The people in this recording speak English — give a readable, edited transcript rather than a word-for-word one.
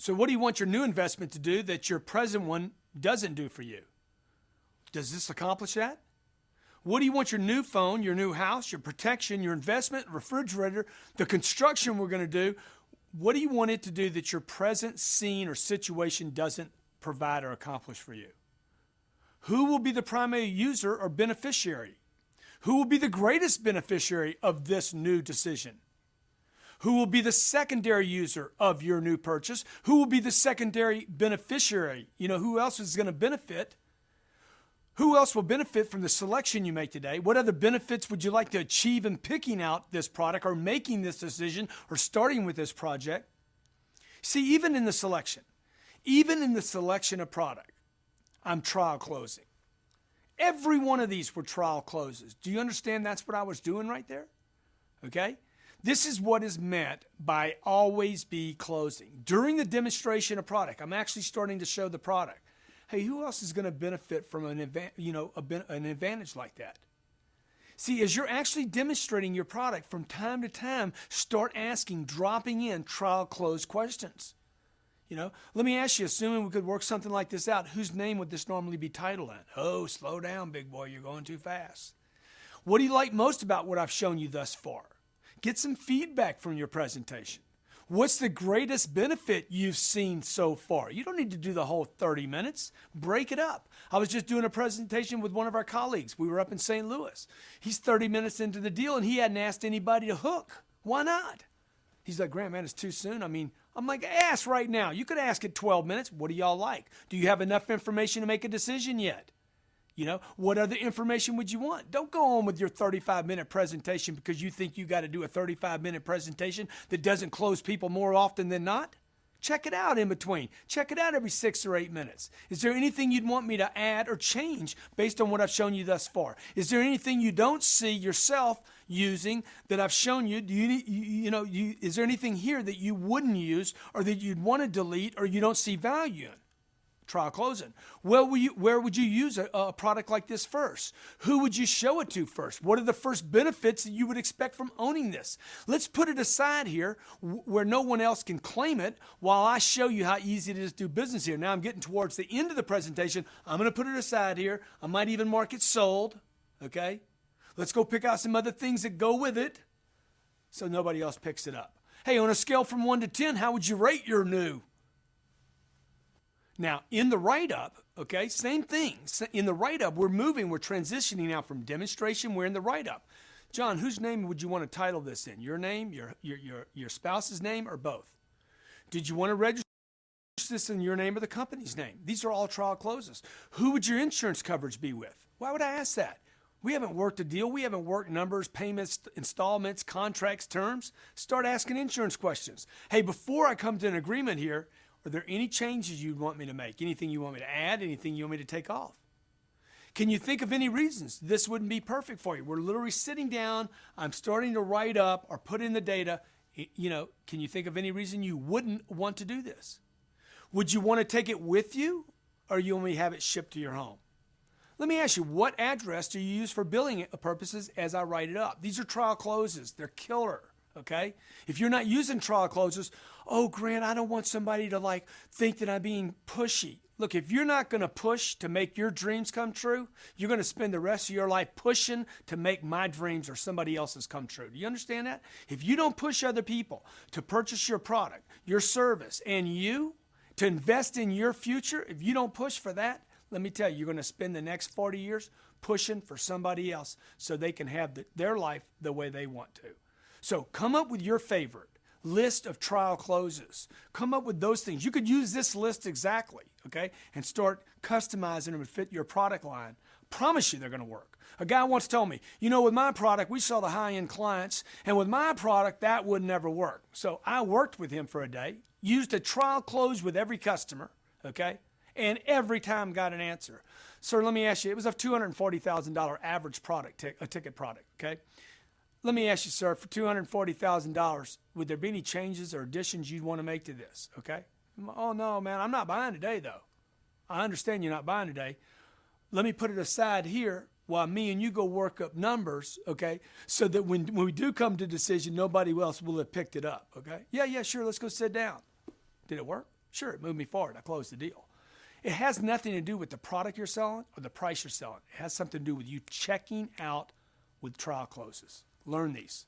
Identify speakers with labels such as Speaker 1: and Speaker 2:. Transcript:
Speaker 1: So what do you want your new investment to do that your present one doesn't do for you? Does this accomplish that? What do you want your new phone, your new house, your protection, your investment, refrigerator, the construction we're going to do? What do you want it to do that your present scene or situation doesn't provide or accomplish for you? Who will be the primary user or beneficiary? Who will be the greatest beneficiary of this new decision? Who will be the secondary user of your new purchase? Who will be the secondary beneficiary? You know, who else is going to benefit? Who else will benefit from the selection you make today? What other benefits would you like to achieve in picking out this product or making this decision or starting with this project? See, even in the selection of product, I'm trial closing. Every one of these were trial closes. Do you understand that's what I was doing right there? Okay? This is what is meant by always be closing. During the demonstration of product, I'm actually starting to show the product. Hey, who else is going to benefit from an advantage like that? See, as you're actually demonstrating your product from time to time, start asking, dropping in trial close questions. You know, let me ask you, assuming we could work something like this out, whose name would this normally be titled in? Oh, slow down, big boy, you're going too fast. What do you like most about what I've shown you thus far? Get some feedback from your presentation. What's the greatest benefit you've seen so far? You don't need to do the whole 30 minutes. Break it up. I was just doing a presentation with one of our colleagues. We were up in St. Louis. He's 30 minutes into the deal, and he hadn't asked anybody to hook. Why not? He's like, Grant, man, it's too soon. I mean, I'm like, ask right now. You could ask at 12 minutes. What do y'all like? Do you have enough information to make a decision yet? You know, what other information would you want? Don't go on with your 35-minute presentation because you think you got to do a 35-minute presentation that doesn't close people more often than not. Check it out in between. Check it out every 6 or 8 minutes. Is there anything you'd want me to add or change based on what I've shown you thus far? Is there anything you don't see yourself using that I've shown you? Is there anything here that you wouldn't use or that you'd want to delete or you don't see value in? Trial closing. Where would you use a product like this first? Who would you show it to first? What are the first benefits that you would expect from owning this? Let's put it aside here where no one else can claim it while I show you how easy it is to do business here. Now I'm getting towards the end of the presentation. I'm going to put it aside here. I might even mark it sold. Okay? Let's go pick out some other things that go with it so nobody else picks it up. Hey, on a scale from 1 to 10, how would you rate your new? Now, in the write-up, okay, same thing. In the write-up, we're transitioning now from demonstration, we're in the write-up. John, whose name would you want to title this in? Your name, your spouse's name, or both? Did you want to register this in your name or the company's name? These are all trial closes. Who would your insurance coverage be with? Why would I ask that? We haven't worked a deal. We haven't worked numbers, payments, installments, contracts, terms. Start asking insurance questions. Hey, before I come to an agreement here, are there any changes you'd want me to make? Anything you want me to add? Anything you want me to take off? Can you think of any reasons this wouldn't be perfect for you? We're literally sitting down. I'm starting to write up or put in the data. You know, can you think of any reason you wouldn't want to do this? Would you want to take it with you or you only have it shipped to your home? Let me ask you, what address do you use for billing purposes as I write it up? These are trial closes. They're killer. Okay? If you're not using trial closes, oh, Grant, I don't want somebody to think that I'm being pushy. Look, if you're not going to push to make your dreams come true, you're going to spend the rest of your life pushing to make my dreams or somebody else's come true. Do you understand that? If you don't push other people to purchase your product, your service, and you to invest in your future, if you don't push for that, let me tell you, you're going to spend the next 40 years pushing for somebody else so they can have their life the way they want to. So come up with your favorite list of trial closes. Come up with those things. You could use this list exactly, okay, and start customizing them to fit your product line. Promise you they're going to work. A guy once told me, you know, with my product, we saw the high-end clients, and with my product, that would never work. So I worked with him for a day, used a trial close with every customer, okay, and every time got an answer. Sir, let me ask you, it was a $240,000 average product, a ticket product, okay? Let me ask you, sir, for $240,000, would there be any changes or additions you'd want to make to this, okay? Oh, no, man, I'm not buying today, though. I understand you're not buying today. Let me put it aside here while me and you go work up numbers, okay, so that when we do come to decision, nobody else will have picked it up, okay? Yeah, sure, let's go sit down. Did it work? Sure, it moved me forward. I closed the deal. It has nothing to do with the product you're selling or the price you're selling. It has something to do with you checking out with trial closes. Learn these.